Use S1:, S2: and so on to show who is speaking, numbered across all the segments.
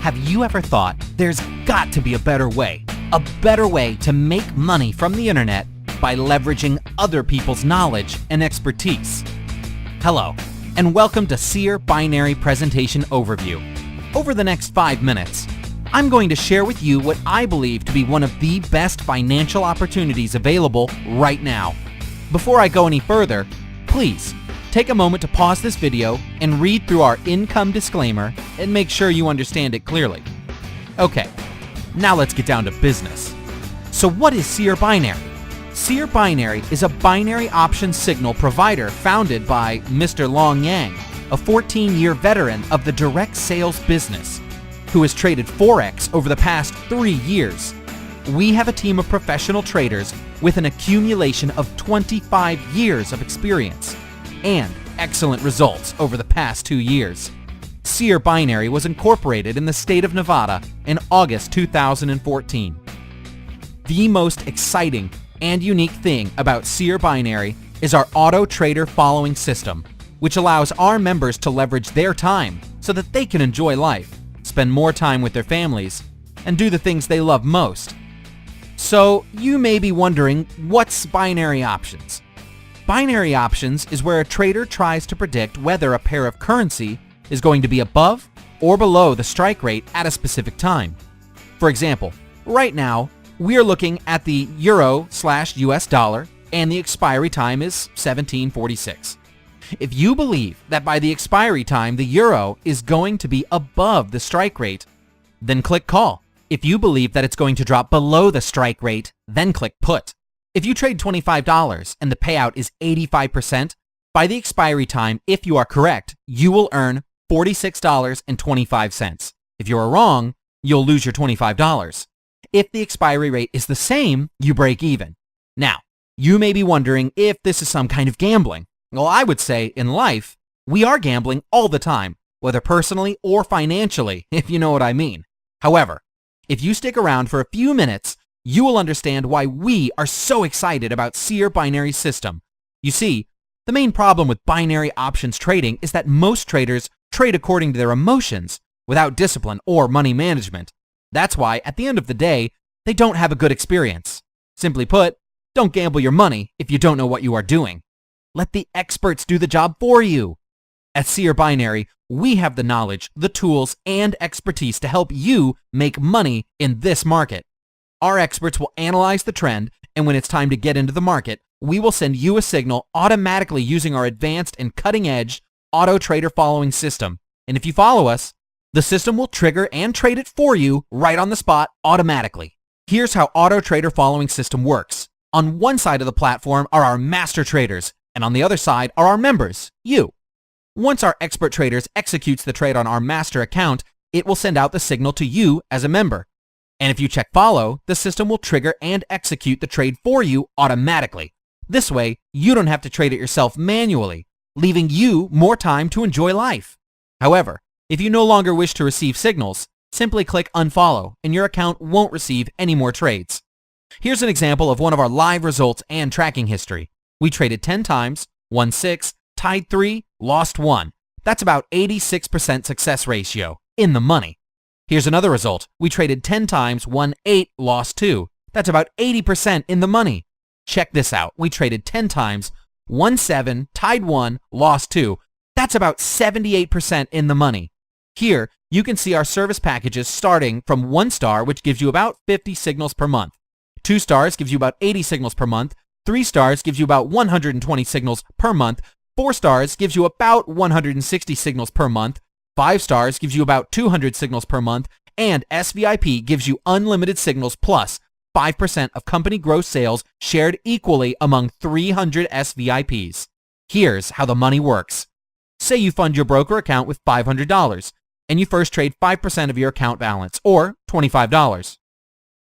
S1: Have you ever thought there's got to be a better way to make money from the internet by leveraging other people's knowledge and expertise? Hello, and welcome to Seer Binary Presentation Overview. Over the next 5 minutes, I'm going to share with you what I believe to be one of the best financial opportunities available right now. Before I go any further, please take a moment to pause this video and read through our income disclaimer and make sure you understand it clearly. Okay, now let's get down to business. So what is Seer Binary? Seer Binary is a binary option signal provider founded by Mr. Long Yang, a 14-year veteran of the direct sales business, who has traded Forex over the past 3 years. We have a team of professional traders with an accumulation of 25 years of experience and excellent results over the past 2 years. Seer Binary was incorporated in the state of Nevada in August 2014. The most exciting and unique thing about Seer Binary is our auto trader following system, which allows our members to leverage their time so that they can enjoy life, spend more time with their families, and do the things they love most. So you may be wondering, what's binary options? Binary options is where a trader tries to predict whether a pair of currency is going to be above or below the strike rate at a specific time. For example, right now, we are looking at the euro/US dollar, and the expiry time is 1746. If you believe that by the expiry time the euro is going to be above the strike rate, then click call. If you believe that it's going to drop below the strike rate, then click put. If you trade $25 and the payout is 85%, by the expiry time, if you are correct, you will earn $46.25. If you are wrong, you'll lose your $25. If the expiry rate is the same, you break even. Now, you may be wondering if this is some kind of gambling. Well, I would say in life, we are gambling all the time, whether personally or financially, if you know what I mean. However, if you stick around for a few minutes, you will understand why we are so excited about Seer Binary System. You see, the main problem with binary options trading is that most traders trade according to their emotions without discipline or money management. That's why, at the end of the day, they don't have a good experience. Simply put, don't gamble your money if you don't know what you are doing. Let the experts do the job for you. At Seer Binary, we have the knowledge, the tools, and expertise to help you make money in this market. Our experts will analyze the trend, and when it's time to get into the market, we will send you a signal automatically using our advanced and cutting-edge auto trader following system. And if you follow us, the system will trigger and trade it for you right on the spot automatically. Here's how auto trader following system works. On one side of the platform are our master traders, and on the other side are our members, you. Once our expert traders executes the trade on our master account, it will send out the signal to you as a member. And if you check follow, the system will trigger and execute the trade for you automatically. This way, you don't have to trade it yourself manually, leaving you more time to enjoy life. However, if you no longer wish to receive signals, simply click unfollow and your account won't receive any more trades. Here's an example of one of our live results and tracking history. We traded 10 times, won 6, tied 3, lost 1. That's about 86% success ratio, in the money. Here's another result. We traded 10 times, won 8, lost 2. That's about 80% in the money. Check this out. We traded 10 times, won 7, tied 1, lost 2. That's about 78% in the money. Here, you can see our service packages starting from 1 star, which gives you about 50 signals per month. 2 stars gives you about 80 signals per month. 3 stars gives you about 120 signals per month. 4 stars gives you about 160 signals per month. 5 stars gives you about 200 signals per month. And SVIP gives you unlimited signals plus 5% of company gross sales shared equally among 300 SVIPs. Here's how the money works. Say you fund your broker account with $500, and you first trade 5% of your account balance, or $25.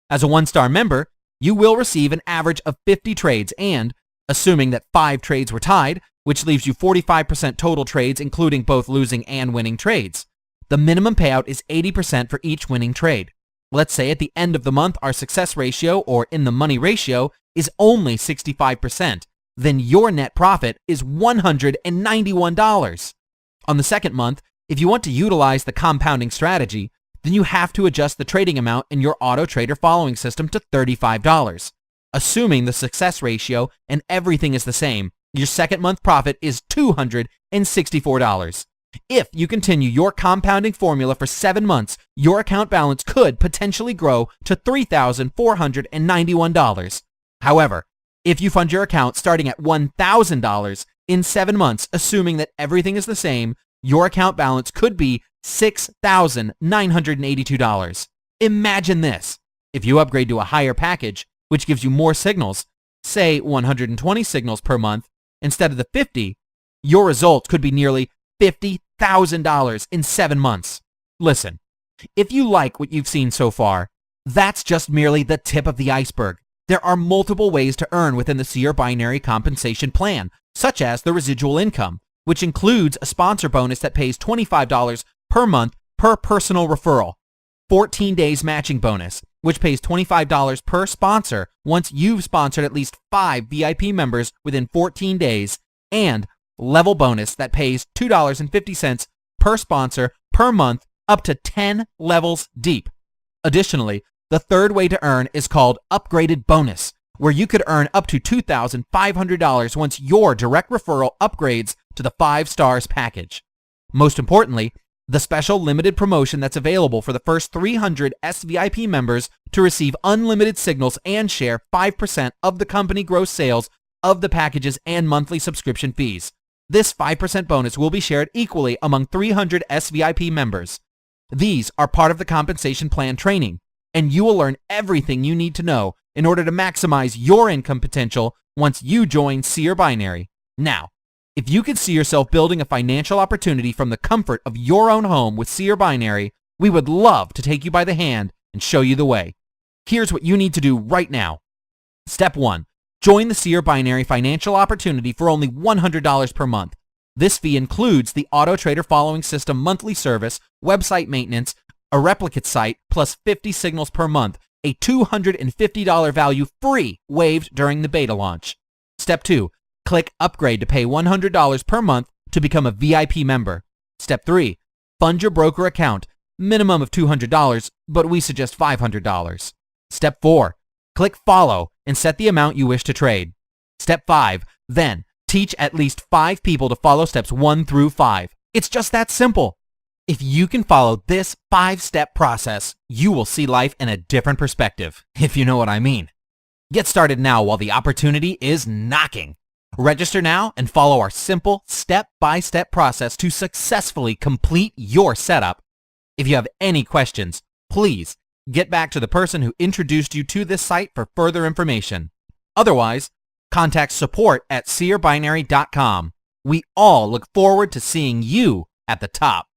S1: As a 1-star member, you will receive an average of 50 trades and, assuming that 5 trades were tied, which leaves you 45% total trades including both losing and winning trades, the minimum payout is 80% for each winning trade. Let's say at the end of the month our success ratio, or in the money ratio, is only 65%. Then your net profit is $191. On the second month, if you want to utilize the compounding strategy, then you have to adjust the trading amount in your Auto Trader following system to $35. Assuming the success ratio and everything is the same, your second month profit is $264. If you continue your compounding formula for 7 months, your account balance could potentially grow to $3,491. However, if you fund your account starting at $1,000 in 7 months, assuming that everything is the same, your account balance could be $6,982. Imagine this. If you upgrade to a higher package, which gives you more signals, say 120 signals per month instead of the 50, your result could be nearly $50,000 in 7 months. Listen, if you like what you've seen so far, that's just merely the tip of the iceberg. There are multiple ways to earn within the Seer Binary compensation plan, such as the residual income, which includes a sponsor bonus that pays $25 per month per personal referral, 14 days matching bonus, which pays $25 per sponsor once you've sponsored at least 5 VIP members within 14 days, and level bonus that pays $2.50 per sponsor per month up to 10 levels deep. Additionally, the third way to earn is called upgraded bonus, where you could earn up to $2,500 once your direct referral upgrades to the 5 stars package. Most importantly, the special limited promotion that's available for the first 300 SVIP members to receive unlimited signals and share 5% of the company gross sales of the packages and monthly subscription fees. This 5% bonus will be shared equally among 300 SVIP members. These are part of the compensation plan training, and you will learn everything you need to know in order to maximize your income potential once you join Seer Binary. Now, if you could see yourself building a financial opportunity from the comfort of your own home with Seer Binary, we would love to take you by the hand and show you the way. Here's what you need to do right now. Step 1. Join the Seer Binary financial opportunity for only $100 per month. This fee includes the Auto Trader following system monthly service, website maintenance, a replicate site, plus 50 signals per month, a $250 value free waived during the beta launch. Step 2. Click Upgrade to pay $100 per month to become a VIP member. Step 3. Fund your broker account, minimum of $200, but we suggest $500. Step 4. Click Follow and set the amount you wish to trade. Step 5. Then, teach at least 5 people to follow steps 1 through 5. It's just that simple. If you can follow this 5-step process, you will see life in a different perspective, if you know what I mean. Get started now while the opportunity is knocking. Register now and follow our simple step-by-step process to successfully complete your setup. If you have any questions, please get back to the person who introduced you to this site for further information. Otherwise, contact support@seerbinary.com. We all look forward to seeing you at the top.